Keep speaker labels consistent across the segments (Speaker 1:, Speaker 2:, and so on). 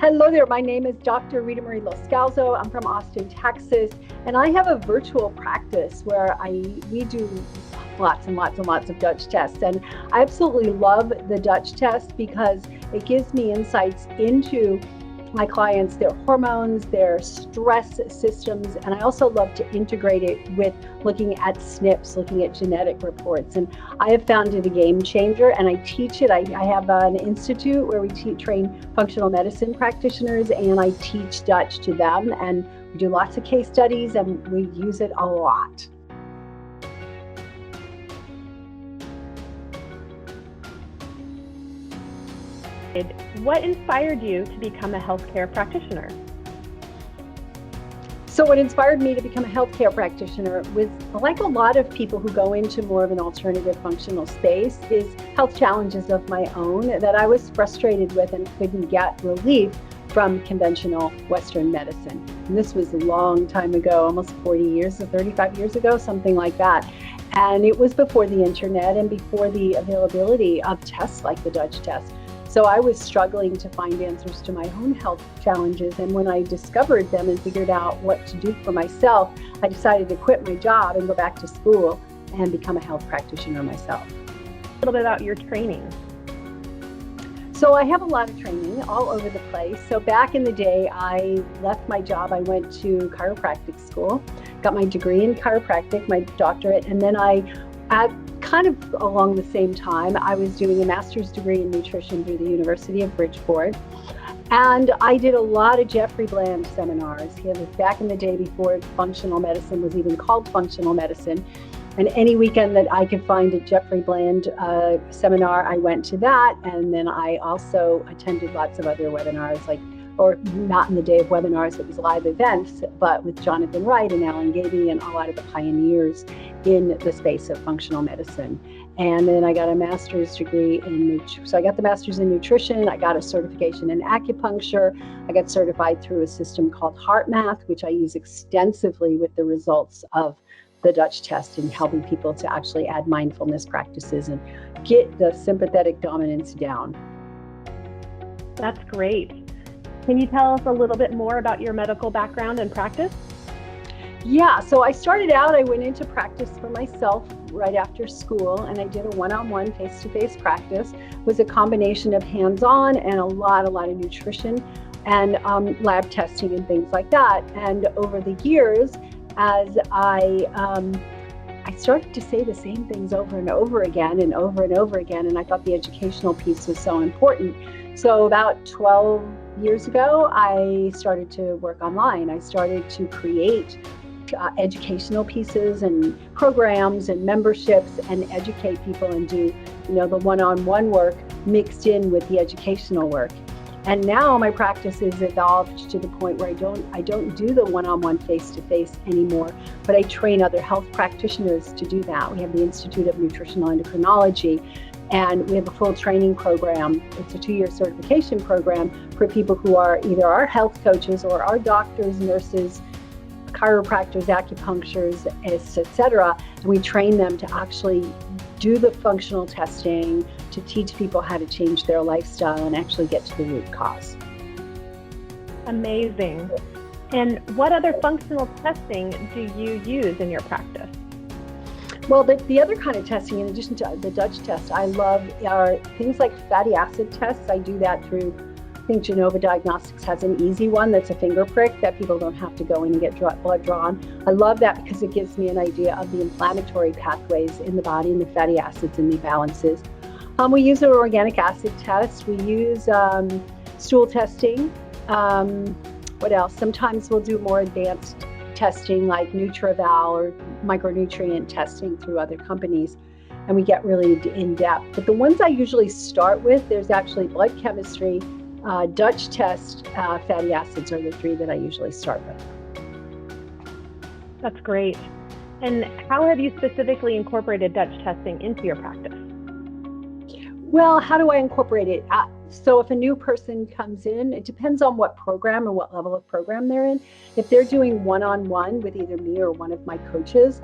Speaker 1: Hello there, my name is Dr. Ritamarie Loscalzo. I'm from Austin, Texas, and I have a virtual practice where we do lots and lots and lots of Dutch tests. And I absolutely love the Dutch test because it gives me insights into my clients, their hormones, their stress systems, and I also love to integrate it with looking at SNPs, looking at genetic reports. And I have found it a game changer, and I teach it. I have an institute where we train functional medicine practitioners, and I teach Dutch to them, and we do lots of case studies, and we use it a lot.
Speaker 2: What inspired you to become a healthcare practitioner?
Speaker 1: So what inspired me to become a healthcare practitioner was, like a lot of people who go into more of an alternative functional space, is health challenges of my own that I was frustrated with and couldn't get relief from conventional Western medicine. And this was a long time ago, almost 40 years, 35 years ago, something like that. And it was before the internet and before the availability of tests like the Dutch test. So I was struggling to find answers to my own health challenges. And when I discovered them and figured out what to do for myself, I decided to quit my job and go back to school and become a health practitioner myself.
Speaker 2: A little bit about your training.
Speaker 1: So I have a lot of training all over the place. So back in the day, I left my job. I went to chiropractic school, got my degree in chiropractic, my doctorate, and then kind of along the same time, I was doing a master's degree in nutrition through the University of Bridgeport. And I did a lot of Jeffrey Bland seminars. He was back in the day before functional medicine was even called functional medicine. And any weekend that I could find a Jeffrey Bland seminar, I went to that. And then I also attended lots of other webinars, or not in the day of webinars, it was live events, but with Jonathan Wright and Alan Gaby and a lot of the pioneers in the space of functional medicine. And then I got a master's degree so I got the master's in nutrition, I got a certification in acupuncture, I got certified through a system called HeartMath, which I use extensively with the results of the Dutch test in helping people to actually add mindfulness practices and get the sympathetic dominance down.
Speaker 2: That's great. Can you tell us a little bit more about your medical background and practice?
Speaker 1: Yeah, so I started out, I went into practice for myself right after school, and I did a one-on-one face-to-face practice. It was a combination of hands-on and a lot of nutrition and lab testing and things like that. And over the years, as I started to say the same things over and over again and over and over again, and I thought the educational piece was so important. So about 12 years ago, I started to work online. I started to create educational pieces and programs and memberships and educate people and do, the one-on-one work mixed in with the educational work. And now my practice has evolved to the point where I don't do the one-on-one face-to-face anymore, but I train other health practitioners to do that. We have the Institute of Nutritional Endocrinology, and we have a full training program. It's a 2-year certification program for people who are either our health coaches or our doctors, nurses, chiropractors, acupuncturists, etc. And we train them to actually do the functional testing, to teach people how to change their lifestyle and actually get to the root cause.
Speaker 2: Amazing. And what other functional testing do you use in your practice?
Speaker 1: Well, the other kind of testing, in addition to the Dutch test, I love are things like fatty acid tests. I do that through, I think Genova Diagnostics has an easy one that's a finger prick that people don't have to go in and get blood drawn. I love that because it gives me an idea of the inflammatory pathways in the body and the fatty acids and the balances. We use an organic acid test. We use stool testing. What else? Sometimes we'll do more advanced testing like NutriVal or micronutrient testing through other companies, and we get really in depth. But the ones I usually start with, there's actually blood chemistry, Dutch test, fatty acids are the 3 that I usually start with.
Speaker 2: That's great. And how have you specifically incorporated Dutch testing into your practice?
Speaker 1: Well, how do I incorporate it? So if a new person comes in, it depends on what program and what level of program they're in. If they're doing one-on-one with either me or one of my coaches,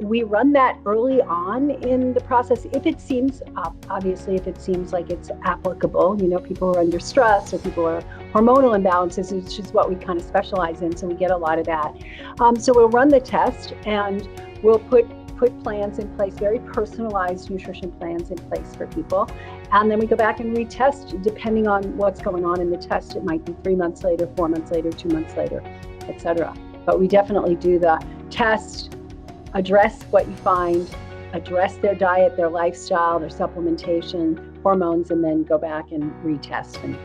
Speaker 1: we run that early on in the process. If it seems, obviously, if it seems like it's applicable, people are under stress or people are hormonal imbalances, which is what we kind of specialize in. So we get a lot of that. So we'll run the test and we'll put plans in place, very personalized nutrition plans in place for people. And then we go back and retest depending on what's going on in the test. It might be 3 months later, 4 months later, 2 months later, etc. But we definitely do the test, address what you find, address their diet, their lifestyle, their supplementation, hormones, and then go back and retest and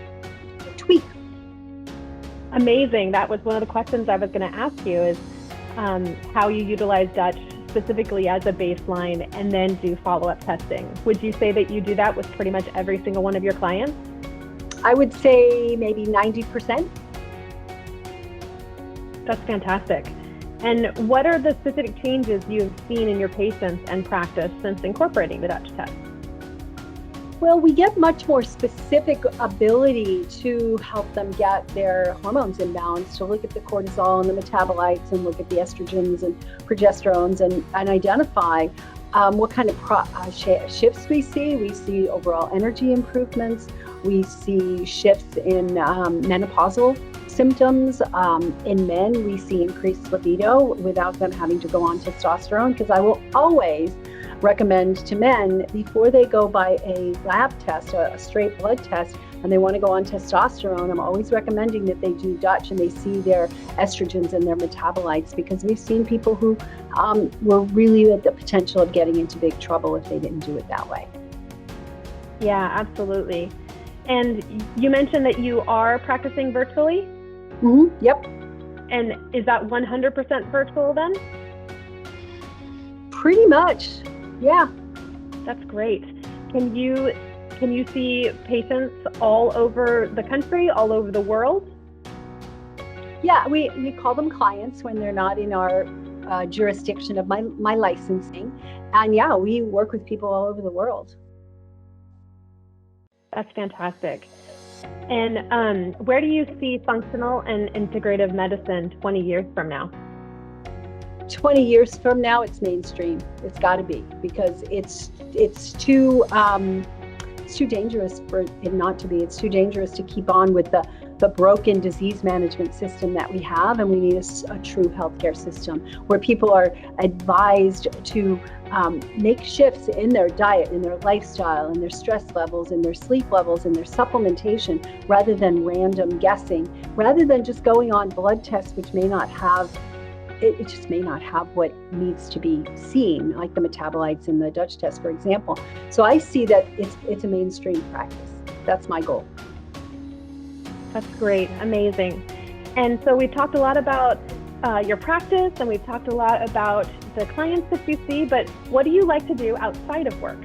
Speaker 1: tweak.
Speaker 2: Amazing. That was one of the questions I was going to ask you is how you utilize Dutch specifically as a baseline and then do follow-up testing. Would you say that you do that with pretty much every single one of your clients?
Speaker 1: I would say maybe 90%.
Speaker 2: That's fantastic. And what are the specific changes you've seen in your patients and practice since incorporating the Dutch test?
Speaker 1: Well, we get much more specific ability to help them get their hormones in balance, to look at the cortisol and the metabolites and look at the estrogens and progesterones and identify what kind of shifts we see. We see overall energy improvements. We see shifts in menopausal symptoms. In men, we see increased libido without them having to go on testosterone, because I will always recommend to men, before they go by a lab test, a straight blood test, and they want to go on testosterone, I'm always recommending that they do Dutch and they see their estrogens and their metabolites, because we've seen people who were really at the potential of getting into big trouble if they didn't do it that way.
Speaker 2: Yeah, absolutely. And you mentioned that you are practicing virtually?
Speaker 1: Mm-hmm. Yep.
Speaker 2: And is that 100% virtual then?
Speaker 1: Pretty much. Yeah.
Speaker 2: That's great. Can you see patients all over the country, all over the world?
Speaker 1: Yeah, we call them clients when they're not in our jurisdiction of my licensing. And yeah, we work with people all over the world.
Speaker 2: That's fantastic. And where do you see functional and integrative medicine 20 years from now?
Speaker 1: 20 years from now, it's mainstream. It's got to be, because it's too dangerous for it not to be. It's too dangerous to keep on with the broken disease management system that we have, and we need a true healthcare system where people are advised to make shifts in their diet, in their lifestyle, in their stress levels, in their sleep levels, in their supplementation, rather than random guessing, rather than just going on blood tests which may not have it just may not have what needs to be seen, like the metabolites in the Dutch test, for example. So I see that it's a mainstream practice. That's my goal.
Speaker 2: That's great. Amazing. And so we've talked a lot about your practice, and we've talked a lot about the clients that you see, but what do you like to do outside of work?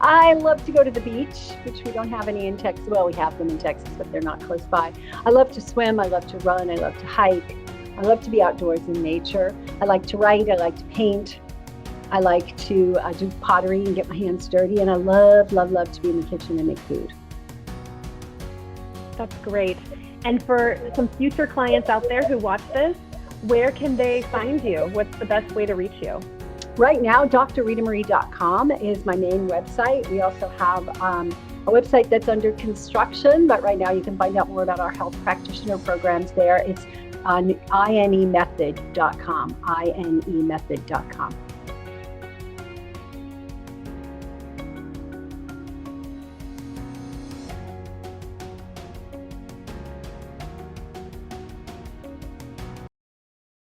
Speaker 1: I love to go to the beach, which we don't have any in Texas. Well, we have them in Texas, but they're not close by. I love to swim. I love to run. I love to hike. I love to be outdoors in nature. I like to write. I like to paint. I like to do pottery and get my hands dirty. And I love, love, love to be in the kitchen and make food.
Speaker 2: That's great. And for some future clients out there who watch this, where can they find you? What's the best way to reach you?
Speaker 1: Right now, drritamarie.com is my main website. We also have a website that's under construction, but right now you can find out more about our health practitioner programs there. It's on inemethod.com, inemethod.com.